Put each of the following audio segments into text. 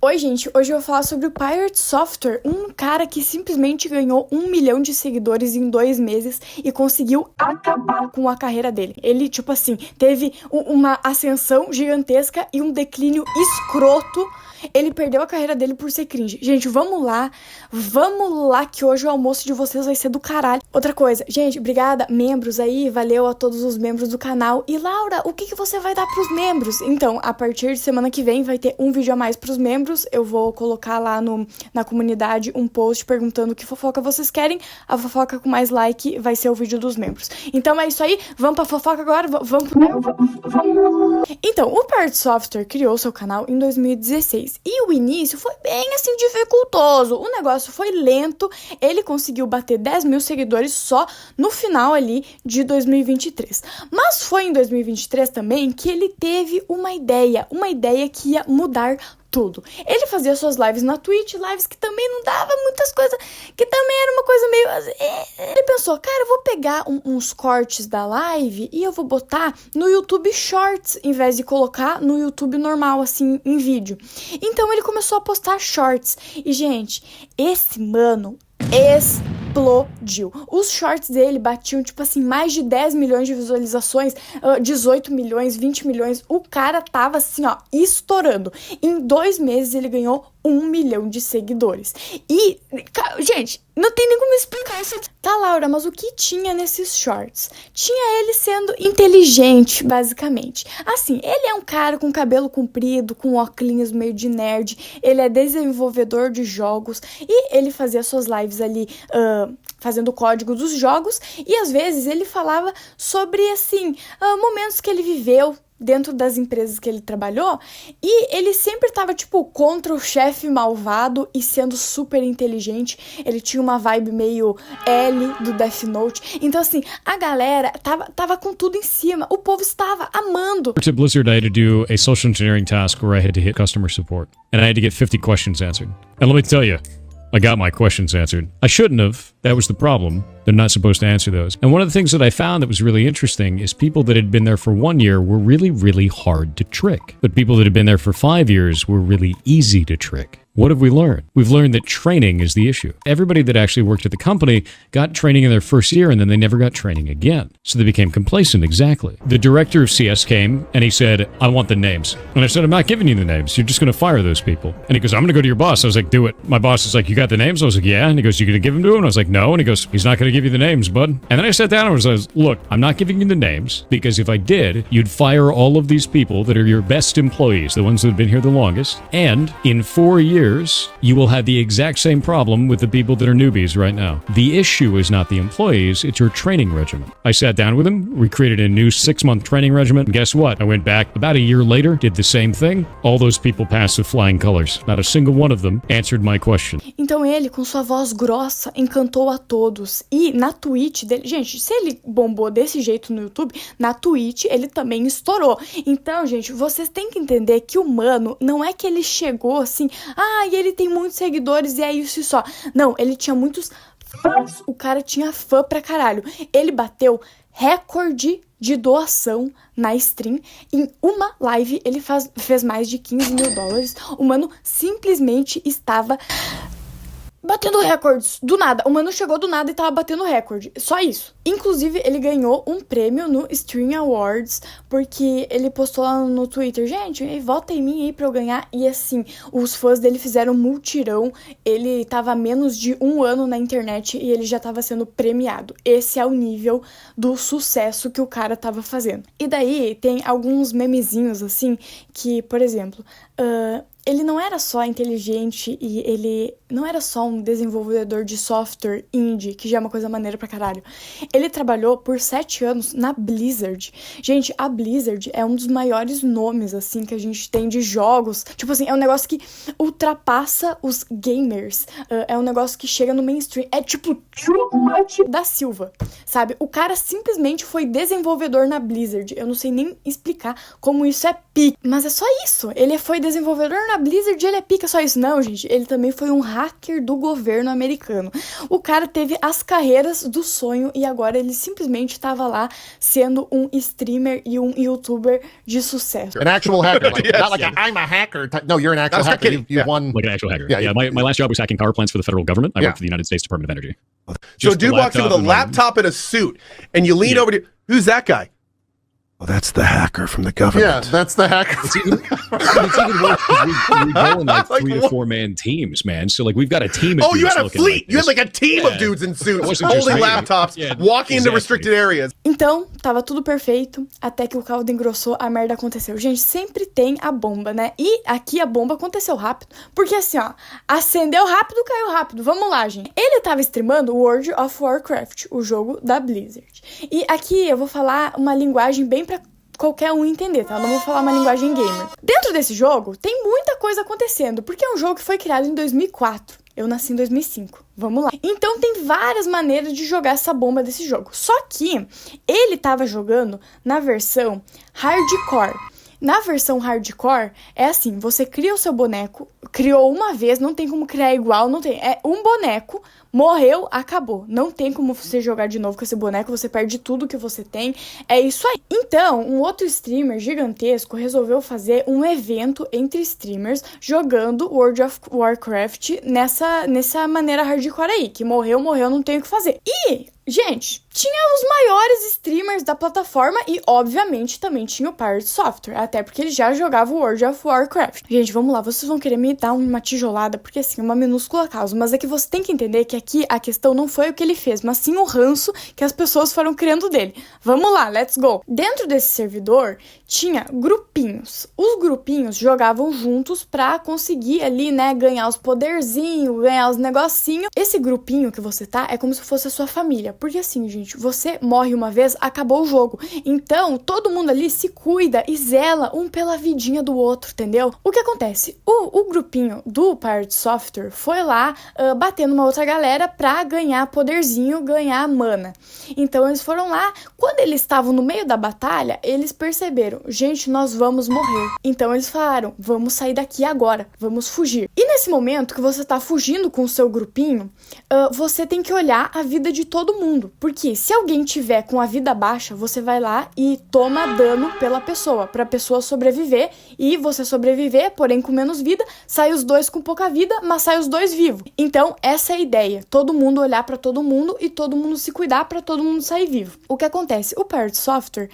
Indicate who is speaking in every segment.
Speaker 1: Oi, gente, hoje eu vou falar sobre o Pirate Software, um cara que simplesmente ganhou 1 milhão de seguidores em 2 meses e conseguiu acabar com a carreira dele. Ele, tipo assim, teve uma ascensão gigantesca e um declínio escroto. Ele perdeu a carreira dele por ser cringe. Gente, vamos lá que hoje o almoço de vocês vai ser do caralho. Outra coisa, gente, obrigada, membros aí, valeu a todos os membros do canal. E Laura, o que você vai dar pros membros? Então, a partir de semana que vem vai ter um vídeo a mais pros membros. Eu vou colocar lá na comunidade um post perguntando que fofoca vocês querem. A fofoca com mais like vai ser o vídeo dos membros. Então é isso aí, vamos pra fofoca agora, vamos. Então, o Pirate Software criou seu canal em 2016. E o início foi bem, assim, dificultoso. O negócio foi lento. Ele conseguiu bater 10 mil seguidores só no final ali de 2023. Mas foi em 2023 também que ele teve uma ideia que ia mudar tudo. Ele fazia suas lives na Twitch, lives que também não dava muitas coisas, que também era uma coisa meio... Ele pensou, cara, eu vou pegar uns cortes da live e eu vou botar no YouTube Shorts, em vez de colocar no YouTube normal, assim, em vídeo. Então ele começou a postar Shorts. E, gente, esse mano explodiu. Os shorts dele batiam, tipo assim, mais de 10 milhões de visualizações, 18 milhões, 20 milhões. O cara tava assim, ó, estourando. Em 2 meses ele ganhou 1 milhão de seguidores. E, gente, não tem nem como explicar isso aqui. Tá, Laura, mas o que tinha nesses shorts? Tinha ele sendo inteligente, basicamente. Assim, ele é um cara com cabelo comprido, com óculos meio de nerd. Ele é desenvolvedor de jogos e ele fazia suas lives ali fazendo o código dos jogos. E às vezes ele falava sobre, assim, momentos que ele viveu dentro das empresas que ele trabalhou, e ele sempre tava, tipo, contra o chefe malvado e sendo super inteligente. Ele tinha uma vibe meio L do Death Note. Então, assim, a galera tava com tudo em cima. O povo estava amando.
Speaker 2: To Blizzard, I had to do a social engineering task where I had to hit customer support, and I had to get 50 questions answered. And let me tell you, I got my questions answered. I shouldn't have. That was the problem. They're not supposed to answer those. And one of the things that I found that was really interesting is people that had been there for 1 year were really, really hard to trick. But people that had been there for 5 years were really easy to trick. What have we learned? We've learned that training is the issue. Everybody that actually worked at the company got training in their first year and then they never got training again. So they became complacent, exactly. The director of CS came and he said, I want the names. And I said, I'm not giving you the names. You're just going to fire those people. And he goes, I'm going to go to your boss. I was like, do it. My boss is like, you got the names? I was like, yeah. And he goes, you going to give them to him? And I was like, no. And he goes, he's not going to give you the names, bud. And then I sat down and was like, look, I'm not giving you the names because if I did, you'd fire all of these people that are your best employees, the ones that have been here the longest. And in 4 years, you will have the exact same problem with the people that are newbies right now. The issue is not the employees, it's your training regimen. I sat down with him, we created a new 6-month training regimen, and guess what? I went back about a year later, did the same thing. All those people passed with flying colors. Not a single one of them answered my question.
Speaker 1: Então ele, com sua voz grossa, encantou a todos. E na Twitch dele... Gente, se ele bombou desse jeito no YouTube, na Twitch ele também estourou. Então, gente, vocês têm que entender que o mano, não é que ele chegou assim... e ele tem muitos seguidores e é isso só. Não, ele tinha muitos fãs. O cara tinha fã pra caralho. Ele bateu recorde de doação na stream. Em uma live, ele fez mais de 15 mil dólares. O mano simplesmente estava... batendo recordes, do nada. O mano chegou do nada e tava batendo recorde. Só isso. Inclusive, ele ganhou um prêmio no Stream Awards, porque ele postou lá no Twitter, gente, vota em mim aí pra eu ganhar. E assim, os fãs dele fizeram um multirão. Ele tava há menos de 1 ano na internet e ele já tava sendo premiado. Esse é o nível do sucesso que o cara tava fazendo. E daí, tem alguns memezinhos, assim, que, por exemplo... ele não era só inteligente e ele não era só um desenvolvedor de software indie, que já é uma coisa maneira pra caralho. Ele trabalhou por 7 anos na Blizzard. Gente, a Blizzard é um dos maiores nomes, assim, que a gente tem de jogos. Tipo assim, é um negócio que ultrapassa os gamers. É um negócio que chega no mainstream. É tipo da Silva, sabe? O cara simplesmente foi desenvolvedor na Blizzard. Eu não sei nem explicar como isso é pique. Mas é só isso. Ele foi desenvolvedor na a Blizzard ele é pica, só isso. Não, gente, ele também foi um hacker do governo americano. O cara teve as carreiras do sonho e agora ele simplesmente tava lá sendo um streamer e um youtuber de sucesso.
Speaker 3: An actual hacker, like,
Speaker 4: Yes,
Speaker 3: not like I'm a hacker. No, you're an actual
Speaker 4: was
Speaker 3: hacker.
Speaker 4: kidding.
Speaker 3: You
Speaker 4: Yeah.
Speaker 3: won.
Speaker 2: Like an actual hacker.
Speaker 3: Yeah,
Speaker 2: Yeah, my last job was hacking power plants for the federal government. I
Speaker 3: Yeah.
Speaker 2: worked for the United States Department of Energy.
Speaker 4: So
Speaker 2: Just
Speaker 4: a dude
Speaker 2: the
Speaker 4: walks in with a
Speaker 2: laptop and
Speaker 4: laptop and a suit, and you lean
Speaker 2: Yeah.
Speaker 4: over to, who's that guy? Well, that's the hacker from the
Speaker 3: Yeah,
Speaker 4: government.
Speaker 3: that's the hacker.
Speaker 2: It's even worse 'cause we go in like
Speaker 4: Like
Speaker 2: 3 to
Speaker 4: what?
Speaker 2: 4 man teams, man. So like we've got a team. Of
Speaker 4: Oh, you
Speaker 2: dudes
Speaker 4: had a
Speaker 2: looking
Speaker 4: fleet.
Speaker 2: Like
Speaker 4: You had
Speaker 2: this.
Speaker 4: like a team
Speaker 2: Yeah.
Speaker 4: of dudes in
Speaker 2: It
Speaker 4: suits
Speaker 2: wasn't just
Speaker 4: holding
Speaker 2: me.
Speaker 4: laptops,
Speaker 2: Yeah,
Speaker 4: walking into
Speaker 2: exactly.
Speaker 4: restricted areas.
Speaker 1: Então, tava tudo perfeito, até que o caldo engrossou, a merda aconteceu. Gente, sempre tem a bomba, né? E aqui a bomba aconteceu rápido, porque assim, ó, acendeu rápido, caiu rápido. Vamos lá, gente. Ele tava streamando World of Warcraft, o jogo da Blizzard. E aqui eu vou falar uma linguagem bem pra qualquer um entender, tá? Eu não vou falar uma linguagem gamer. Dentro desse jogo, tem muita coisa acontecendo, porque é um jogo que foi criado em 2004. Eu nasci em 2005. Vamos lá. Então tem várias maneiras de jogar essa bomba desse jogo. Só que ele tava jogando na versão hardcore. Na versão hardcore, é assim, você cria o seu boneco, criou uma vez, não tem como criar igual, não tem. É um boneco, morreu, acabou. Não tem como você jogar de novo com esse boneco, você perde tudo que você tem. É isso aí. Então, um outro streamer gigantesco resolveu fazer um evento entre streamers jogando World of Warcraft nessa maneira hardcore aí, que morreu, não tem o que fazer. E, gente, tinha os maiores streamers da plataforma e, obviamente, também tinha o Pirate Software, até porque ele já jogava o World of Warcraft. Gente, vamos lá, vocês vão querer me dar uma tijolada, porque assim, uma minúscula causa, mas é que você tem que entender que aqui a questão não foi o que ele fez, mas sim o ranço que as pessoas foram criando dele. Vamos lá, let's go! Dentro desse servidor, tinha grupinhos. Os grupinhos jogavam juntos pra conseguir ali, né, ganhar os poderzinhos, ganhar os negocinhos. Esse grupinho que você tá é como se fosse a sua família, porque assim, gente, você morre uma vez, acabou o jogo. Então, todo mundo ali se cuida e zela um pela vidinha do outro, entendeu? O que acontece? O grupinho do Pirate Software foi lá bater numa outra galera pra ganhar poderzinho, ganhar mana. Então, eles foram lá. Quando eles estavam no meio da batalha, eles perceberam, gente, nós vamos morrer. Então, eles falaram, vamos sair daqui agora, vamos fugir. E nesse momento que você tá fugindo com o seu grupinho, você tem que olhar a vida de todo mundo. Porque se alguém tiver com a vida baixa, você vai lá e toma dano pela pessoa, pra pessoa sobreviver, e você sobreviver, porém com menos vida, sai os dois com pouca vida, mas sai os dois vivos. Então, essa é a ideia. Todo mundo olhar pra todo mundo e todo mundo se cuidar pra todo mundo sair vivo. O que acontece? O Pirate Software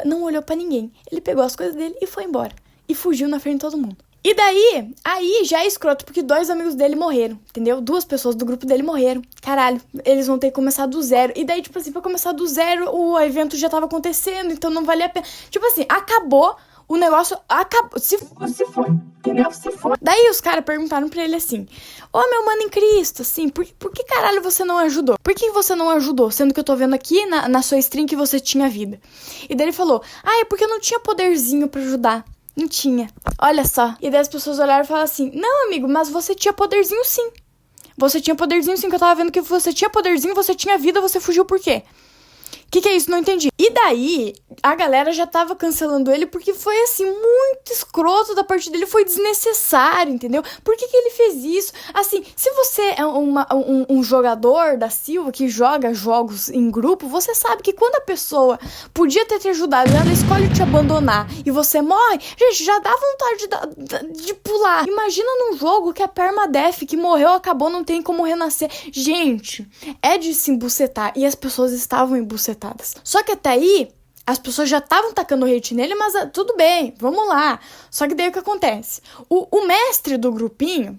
Speaker 1: não olhou pra ninguém. Ele pegou as coisas dele e foi embora. E fugiu na frente de todo mundo. E daí, aí já é escroto, porque 2 amigos dele morreram, entendeu? 2 pessoas do grupo dele morreram. Caralho, eles vão ter que começar do zero. E daí, tipo assim, pra começar do zero, o evento já tava acontecendo, então não valia a pena. Tipo assim, acabou, o negócio acabou. Se foi, entendeu? Se foi. Daí os caras perguntaram pra ele assim, ô meu mano em Cristo, assim, por que caralho você não ajudou? Por que você não ajudou? Sendo que eu tô vendo aqui na sua stream que você tinha vida. E daí ele falou, é porque eu não tinha poderzinho pra ajudar. Não tinha. Olha só. E daí as pessoas olharam e falaram assim, não, amigo, mas você tinha poderzinho sim. Você tinha poderzinho sim, que eu tava vendo que você tinha poderzinho, você tinha vida, você fugiu por quê? Que é isso? Não entendi. E daí, a galera já tava cancelando ele porque foi, assim, muito escroto da parte dele. Foi desnecessário, entendeu? Por que ele fez isso? Assim, se você é um jogador da Silva que joga jogos em grupo, você sabe que quando a pessoa podia ter te ajudado, ela escolhe te abandonar e você morre, gente, já dá vontade de pular. Imagina num jogo que é permadeath, que morreu, acabou, não tem como renascer. Gente, é de se embucetar. E as pessoas estavam embucetadas. Só que até aí, as pessoas já estavam tacando hate nele, mas tudo bem, vamos lá. Só que daí o que acontece? O mestre do grupinho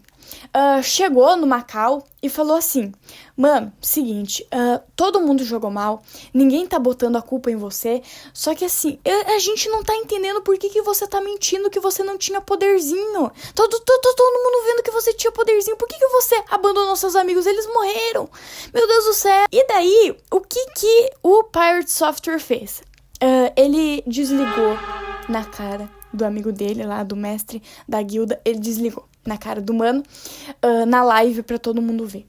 Speaker 1: chegou no Macau e falou assim, mano, seguinte, todo mundo jogou mal, ninguém tá botando a culpa em você, só que assim, a gente não tá entendendo por que você tá mentindo que você não tinha poderzinho. Todo mundo vendo que você tinha poderzinho, por que você abandonou seus amigos? Eles morreram, meu Deus do céu. E daí, o que o Pirate Software fez? Ele desligou na cara do amigo dele lá, do mestre da guilda, ele desligou na cara do mano, na live pra todo mundo ver.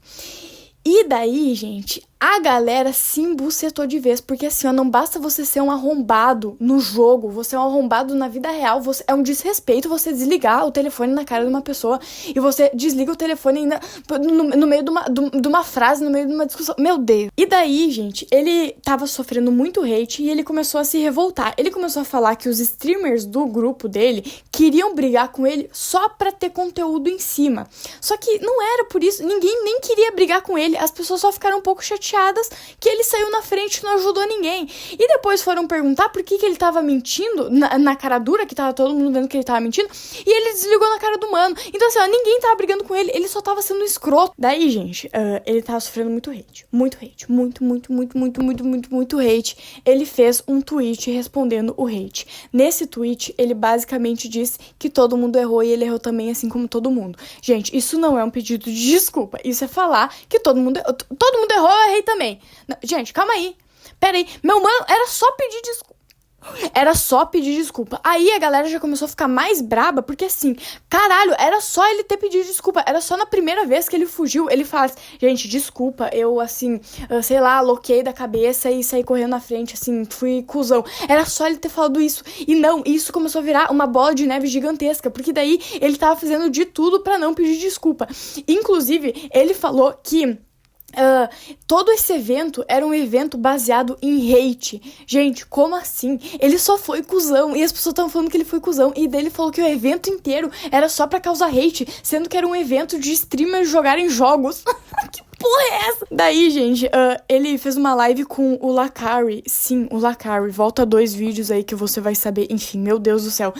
Speaker 1: E daí, gente, A galera se embucetou de vez, porque assim, ó, não basta você ser um arrombado no jogo, você é um arrombado na vida real, é um desrespeito você desligar o telefone na cara de uma pessoa e você desliga o telefone ainda no meio de uma frase, no meio de uma discussão. Meu Deus. E daí, gente, ele tava sofrendo muito hate e ele começou a se revoltar. Ele começou a falar que os streamers do grupo dele queriam brigar com ele só pra ter conteúdo em cima. Só que não era por isso, ninguém nem queria brigar com ele, as pessoas só ficaram um pouco chateadas que ele saiu na frente e não ajudou ninguém. E depois foram perguntar por que ele tava mentindo na cara dura, que tava todo mundo vendo que ele tava mentindo, e ele desligou na cara do mano. Então assim, ó, ninguém tava brigando com ele só tava sendo escroto. Daí, gente, ele tava sofrendo muito hate. Muito hate. Muito hate. Ele fez um tweet respondendo o hate. Nesse tweet, ele basicamente disse que todo mundo errou e ele errou também, assim como todo mundo. Gente, isso não é um pedido de desculpa. Isso é falar que todo mundo errou, eu errei também. Não, gente, calma aí. Pera aí. Meu mano, era só pedir desculpa. Era só pedir desculpa. Aí a galera já começou a ficar mais braba, porque assim, caralho, era só ele ter pedido desculpa. Era só na primeira vez que ele fugiu, ele fala assim, gente, desculpa, eu assim, sei lá, aloquei da cabeça e saí correndo na frente, assim, fui cuzão. Era só ele ter falado isso. E não, isso começou a virar uma bola de neve gigantesca, porque daí ele tava fazendo de tudo pra não pedir desculpa. Inclusive, ele falou que todo esse evento era um evento baseado em hate. Gente, como assim? Ele só foi cuzão e as pessoas estavam falando que ele foi cuzão e daí ele falou que o evento inteiro era só pra causar hate, sendo que era um evento de streamers jogarem jogos. Que porra é essa? Daí, gente, ele fez uma live com o Lacari. Sim, o Lacari. Volta 2 vídeos aí que você vai saber. Enfim, meu Deus do céu.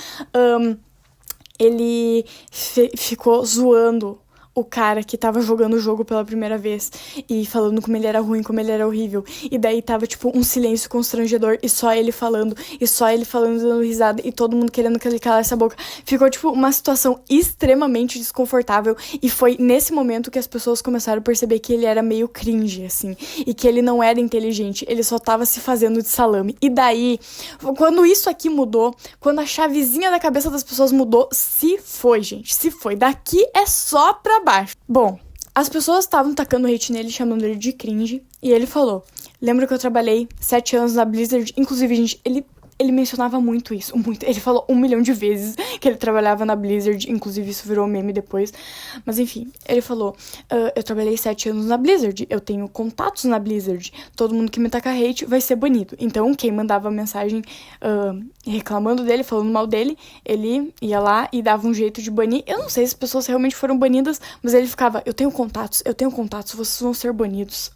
Speaker 1: Ele ficou zoando o cara que tava jogando o jogo pela primeira vez e falando como ele era ruim, como ele era horrível. E daí tava, tipo, um silêncio constrangedor e só ele falando, dando risada e todo mundo querendo que ele calasse a boca. Ficou, tipo, uma situação extremamente desconfortável e foi nesse momento que as pessoas começaram a perceber que ele era meio cringe, assim, e que ele não era inteligente, ele só tava se fazendo de salame. E daí, quando isso aqui mudou, quando a chavezinha da cabeça das pessoas mudou, se foi, gente, se foi. Daqui é só pra baixo. Bom, as pessoas estavam tacando hate nele, chamando ele de cringe, e ele falou, lembra que eu trabalhei 7 anos na Blizzard? Inclusive, gente, ele mencionava muito isso, muito. Ele falou 1 milhão de vezes que ele trabalhava na Blizzard, inclusive isso virou meme depois. Mas enfim, ele falou, eu trabalhei 7 anos na Blizzard, eu tenho contatos na Blizzard, todo mundo que me taca hate vai ser banido. Então, quem mandava mensagem reclamando dele, falando mal dele, ele ia lá e dava um jeito de banir. Eu não sei se as pessoas realmente foram banidas, mas ele ficava, eu tenho contatos, vocês vão ser banidos.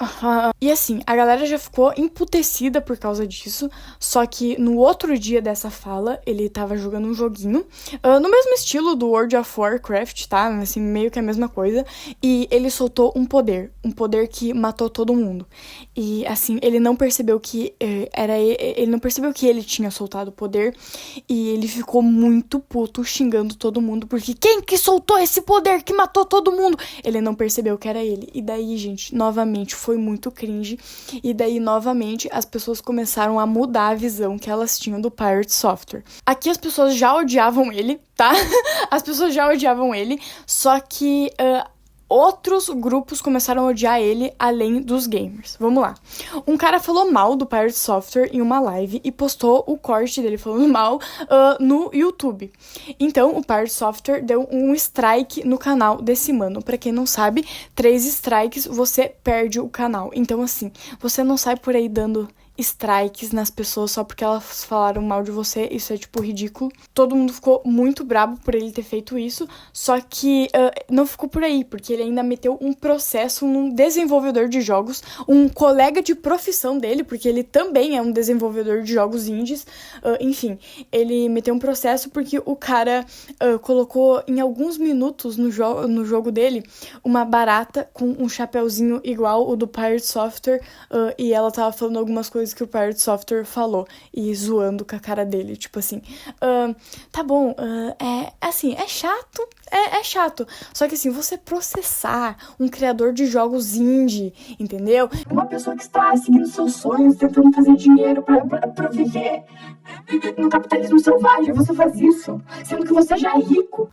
Speaker 1: E assim, a galera já ficou emputecida por causa disso, só que no outro dia dessa fala, ele tava jogando um joguinho, no mesmo estilo do World of Warcraft, tá? Assim, meio que a mesma coisa, e ele soltou um poder que matou todo mundo. E assim, ele não percebeu que ele não percebeu que ele tinha soltado o poder, e ele ficou muito puto, xingando todo mundo, porque quem que soltou esse poder que matou todo mundo? Ele não percebeu que era ele. E daí, gente, novamente, foi muito cringe, e daí, novamente, as pessoas começaram a mudar a visão que elas tinham do Pirate Software. Aqui as pessoas já odiavam ele, tá? As pessoas já odiavam ele, só que outros grupos começaram a odiar ele além dos gamers. Vamos lá. Um cara falou mal do Pirate Software em uma live e postou o corte dele falando mal no YouTube. Então, o Pirate Software deu um strike no canal desse mano. Pra quem não sabe, 3 strikes você perde o canal. Então, assim, você não sai por aí dando strikes nas pessoas só porque elas falaram mal de você, isso é, tipo, ridículo. Todo mundo ficou muito brabo por ele ter feito isso, só que não ficou por aí, porque ele ainda meteu um processo num desenvolvedor de jogos, um colega de profissão dele, porque ele também é um desenvolvedor de jogos indies, enfim, ele meteu um processo porque o cara colocou em alguns minutos no jogo dele uma barata com um chapeuzinho igual o do Pirate Software, e ela tava falando algumas coisas que o Pirate Software falou e zoando com a cara dele, tipo assim, tá bom, é chato, é chato, só que assim, você processar um criador de jogos indie, entendeu? Uma pessoa que está seguindo seus sonhos, tentando fazer dinheiro pra viver no capitalismo selvagem, você faz isso, sendo que você já é rico.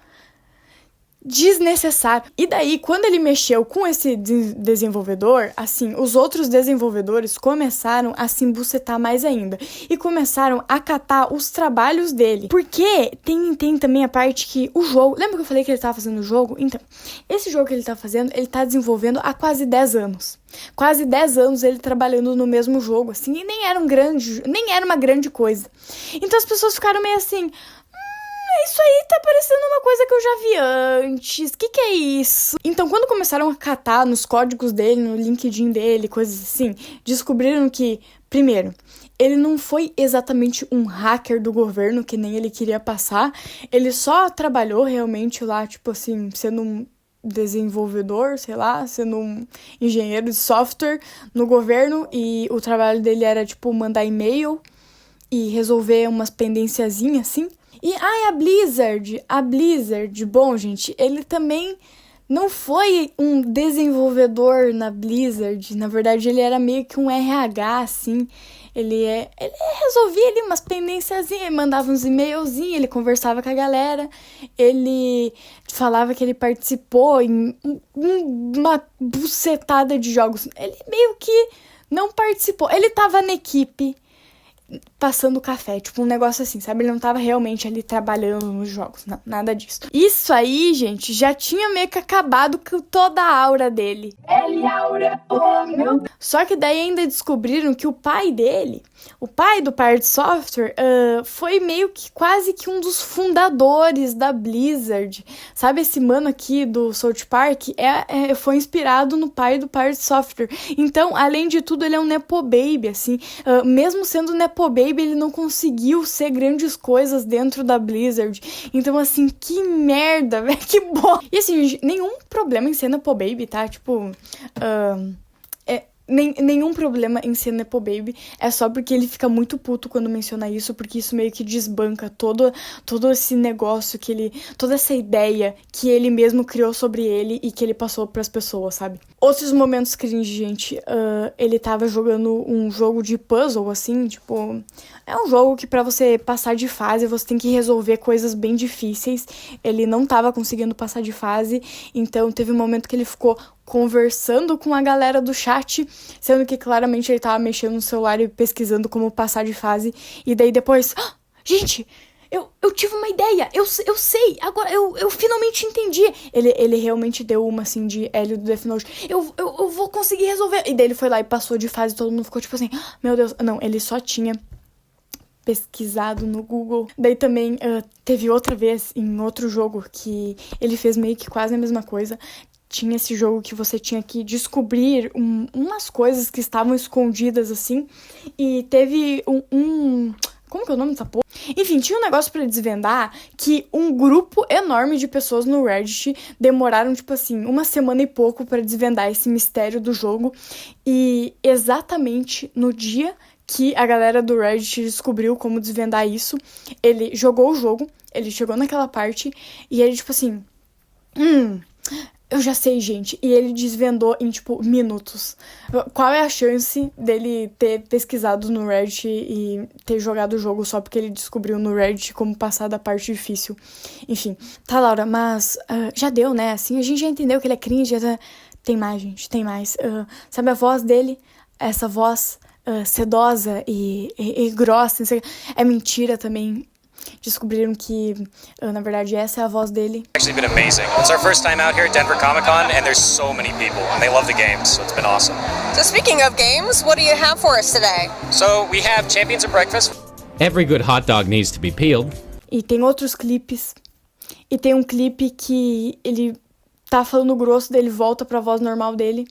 Speaker 1: desnecessário. E daí, quando ele mexeu com esse desenvolvedor, assim, os outros desenvolvedores começaram a se embucetar mais ainda. E começaram a catar os trabalhos dele. Porque tem também a parte que o jogo... Lembra que eu falei que ele tava fazendo o jogo? Então, esse jogo que ele tá fazendo, ele tá desenvolvendo há quase 10 anos. Quase 10 anos ele trabalhando no mesmo jogo, assim, e nem era uma grande coisa. Então as pessoas ficaram meio assim... Isso aí tá parecendo uma coisa que eu já vi antes. Que é isso? Então, quando começaram a catar nos códigos dele, no LinkedIn dele, coisas assim, descobriram que, primeiro, ele não foi exatamente um hacker do governo, que nem ele queria passar. Ele só trabalhou realmente lá, tipo assim, sendo um desenvolvedor, sei lá, sendo um engenheiro de software no governo. E o trabalho dele era, tipo, mandar e-mail e resolver umas pendenciazinhas, assim. E, a Blizzard, bom, gente, ele também não foi um desenvolvedor na Blizzard, na verdade ele era meio que um RH, assim, ele resolvia ali umas pendênciazinhas, ele mandava uns e-mailzinhos, ele conversava com a galera, ele falava que ele participou em uma bucetada de jogos, ele meio que não participou, ele tava na equipe, passando café, tipo um negócio assim, sabe? Ele não tava realmente ali trabalhando nos jogos, não, nada disso. Isso aí, gente, já tinha meio que acabado com toda a aura dele. Só que daí ainda descobriram que o pai dele, o pai do Pirate Software, foi meio que quase que um dos fundadores da Blizzard. Sabe, esse mano aqui do South Park foi inspirado no pai do Pirate Software. Então, além de tudo, ele é um nepo baby, assim. Mesmo sendo nepo baby, ele não conseguiu ser grandes coisas dentro da Blizzard. Então, assim, que merda, velho, que bom. E assim, nenhum problema em ser nepo baby, tá? Tipo, nenhum problema em ser nepo baby, é só porque ele fica muito puto quando menciona isso, porque isso meio que desbanca todo esse negócio toda essa ideia que ele mesmo criou sobre ele e que ele passou pras pessoas, sabe? Outros momentos cringe, gente, ele tava jogando um jogo de puzzle, assim, tipo, é um jogo que pra você passar de fase, você tem que resolver coisas bem difíceis, ele não tava conseguindo passar de fase, então teve um momento que ele ficou conversando com a galera do chat, sendo que claramente ele tava mexendo no celular e pesquisando como passar de fase, e daí depois, gente, eu tive uma ideia, eu sei, agora eu finalmente entendi. Ele realmente deu uma assim de Hélio do Death Note, eu vou conseguir resolver, e daí ele foi lá e passou de fase, todo mundo ficou tipo assim, meu Deus, não, ele só tinha pesquisado no Google. Daí também teve outra vez em outro jogo que ele fez meio que quase a mesma coisa. Tinha esse jogo que você tinha que descobrir umas coisas que estavam escondidas, assim. E teve como que é o nome dessa porra? Enfim, tinha um negócio pra desvendar que um grupo enorme de pessoas no Reddit demoraram, tipo assim, 1 semana e pouco pra desvendar esse mistério do jogo. E exatamente no dia que a galera do Reddit descobriu como desvendar isso, ele jogou o jogo, ele chegou naquela parte e ele, tipo assim... Eu já sei, gente. E ele desvendou em, tipo, minutos. Qual é a chance dele ter pesquisado no Reddit e ter jogado o jogo só porque ele descobriu no Reddit como passar da parte difícil? Enfim. Tá, Laura, mas já deu, né? Assim, a gente já entendeu que ele é cringe. Tem mais, gente, tem mais. Sabe a voz dele? Essa voz sedosa e grossa. É mentira também. Descobriram que, na verdade, essa é a voz dele.
Speaker 5: Actually been amazing. It's our first time out here at Denver Comic Con, and there's so many people, and they love the games, so it's been awesome.
Speaker 6: So speaking of games, what do you have for us today?
Speaker 5: So we have Champions of Breakfast.
Speaker 7: Every good hot dog needs to be peeled.
Speaker 1: E tem outros clipes. E tem um clipe que ele tá falando grosso, daí ele volta pra voz normal dele.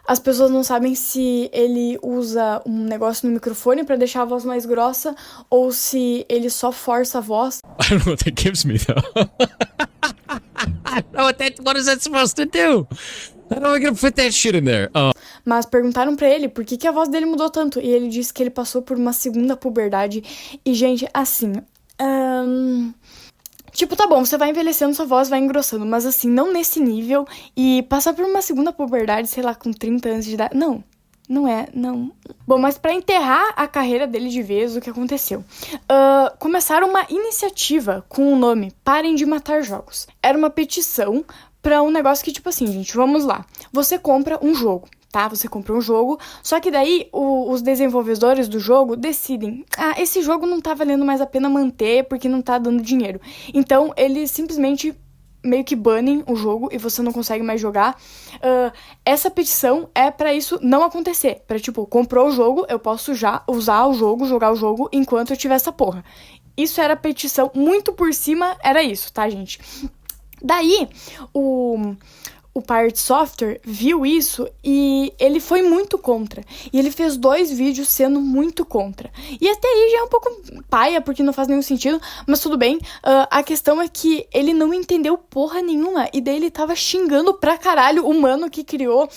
Speaker 1: As pessoas não sabem se ele usa um negócio no microfone pra deixar a voz mais grossa ou se ele só força a voz.
Speaker 2: I don't know what that gives me, though. I don't know what is that supposed to do? How am I gonna fit that shit in there?
Speaker 1: Mas perguntaram pra ele por que a voz dele mudou tanto. E ele disse que ele passou por uma segunda puberdade. E, gente, assim... Tipo, tá bom, você vai envelhecendo, sua voz vai engrossando, mas assim, não nesse nível. E passar por uma segunda puberdade, sei lá, com 30 anos de idade... Não, Não. Bom, mas pra enterrar a carreira dele de vez, o que aconteceu? Começaram uma iniciativa com o nome Parem de Matar Jogos. Era uma petição pra um negócio que, tipo assim, gente, vamos lá. Você compra um jogo, tá? Você compra um jogo, só que daí os desenvolvedores do jogo decidem, esse jogo não tá valendo mais a pena manter porque não tá dando dinheiro. Então, eles simplesmente meio que banem o jogo e você não consegue mais jogar. Essa petição é pra isso não acontecer. Pra, tipo, comprou o jogo, eu posso já usar o jogo, jogar o jogo enquanto eu tiver essa porra. Isso era a petição, muito por cima era isso, tá, gente? Daí, o Pirate Software viu isso e ele foi muito contra. E ele fez 2 vídeos sendo muito contra. E até aí já é um pouco paia, porque não faz nenhum sentido, mas tudo bem. A questão é que ele não entendeu porra nenhuma. E daí ele tava xingando pra caralho o mano que criou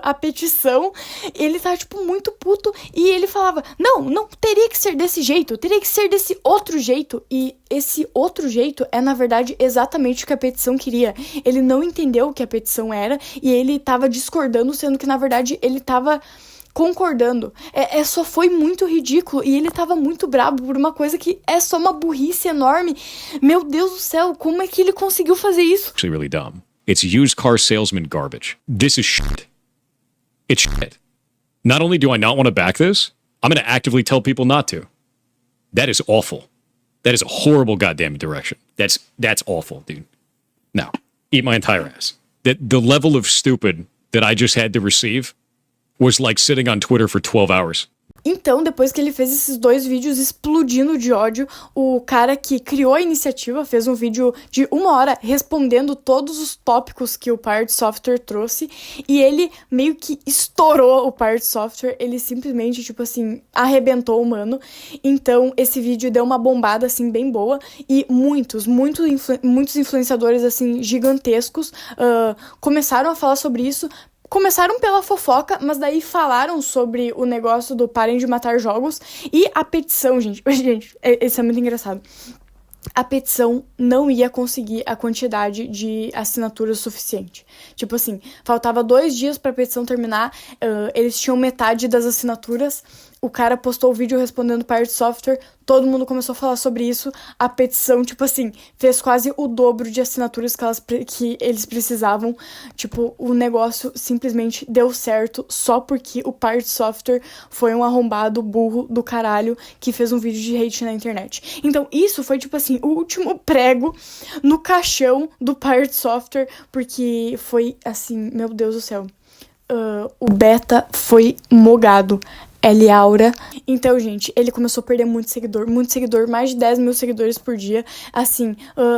Speaker 1: a petição. Ele tava, tipo, muito puto. E ele falava, não teria que ser desse jeito, teria que ser desse outro jeito. E esse outro jeito é, na verdade, exatamente o que a petição queria. Ele não entendeu o que a petição era e ele tava discordando, sendo que, na verdade, ele tava concordando. Só foi muito ridículo e ele tava muito brabo por uma coisa que é só uma burrice enorme. Meu Deus do céu, como é que ele conseguiu fazer isso?
Speaker 2: Actually really dumb. It's used car salesman garbage. This is shit. It's shit. Not only do I not want to back this, I'm going to actively tell people not to. That is awful. That is a horrible goddamn direction. That's awful, dude. Now, eat my entire ass. The level of stupid that I just had to receive was like sitting on Twitter for 12 hours.
Speaker 1: Então, depois que ele fez esses 2 vídeos explodindo de ódio, o cara que criou a iniciativa fez um vídeo de 1 hora respondendo todos os tópicos que o Pirate Software trouxe, e ele meio que estourou o Pirate Software, ele simplesmente, tipo assim, arrebentou o mano. Então, esse vídeo deu uma bombada, assim, bem boa, e muitos influenciadores, assim, gigantescos começaram a falar sobre isso. Começaram pela fofoca, mas daí falaram sobre o negócio do Parem de Matar Jogos e a petição, gente. Gente, isso é muito engraçado. A petição não ia conseguir a quantidade de assinaturas suficiente. Tipo assim, faltava 2 dias pra petição terminar, eles tinham metade das assinaturas, o cara postou o vídeo respondendo Pirate Software, todo mundo começou a falar sobre isso, a petição, tipo assim, fez quase o dobro de assinaturas que eles precisavam. Tipo, o negócio simplesmente deu certo só porque o Pirate Software foi um arrombado burro do caralho que fez um vídeo de hate na internet. Então, isso foi, tipo assim, o último prego no caixão do Pirate Software, porque foi, assim, meu Deus do céu. O beta foi mogado. L-Aura. Então, gente, ele começou a perder muito seguidor, mais de 10 mil seguidores por dia. Assim,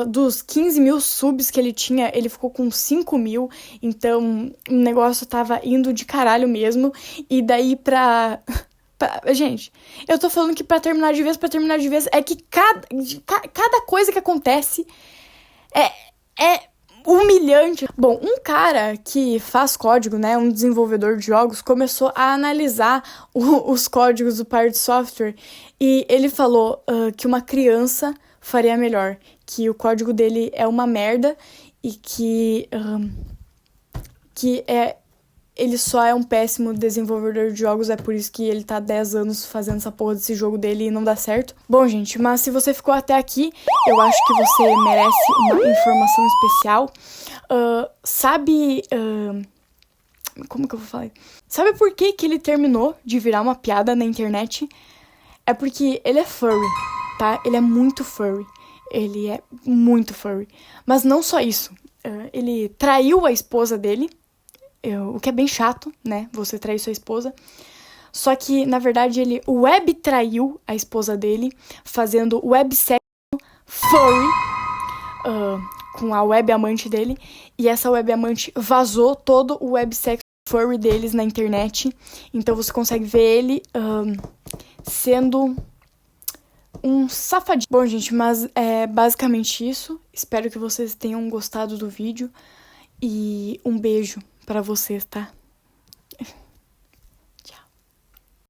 Speaker 1: dos 15 mil subs que ele tinha, ele ficou com 5 mil. Então, o negócio tava indo de caralho mesmo. E daí gente, eu tô falando que pra terminar de vez, é que cada coisa que acontece é humilhante. Bom, um cara que faz código, né, um desenvolvedor de jogos, começou a analisar os códigos do Pirate Software e ele falou que uma criança faria melhor, que o código dele é uma merda e que ele só é um péssimo desenvolvedor de jogos, é por isso que ele tá 10 anos fazendo essa porra desse jogo dele e não dá certo. Bom, gente, mas se você ficou até aqui, eu acho que você merece uma informação especial. Como que eu vou falar? Sabe por que ele terminou de virar uma piada na internet? É porque ele é furry, tá? Ele é muito furry. Ele é muito furry. Mas não só isso. Ele traiu a esposa dele. O que é bem chato, né? Você trair sua esposa. Só que, na verdade, ele web traiu a esposa dele, fazendo websexo furry com a web amante dele. E essa web amante vazou todo o websexo furry deles na internet. Então você consegue ver ele sendo um safadinho. Bom, gente, mas é basicamente isso. Espero que vocês tenham gostado do vídeo. E um beijo pra vocês, tá?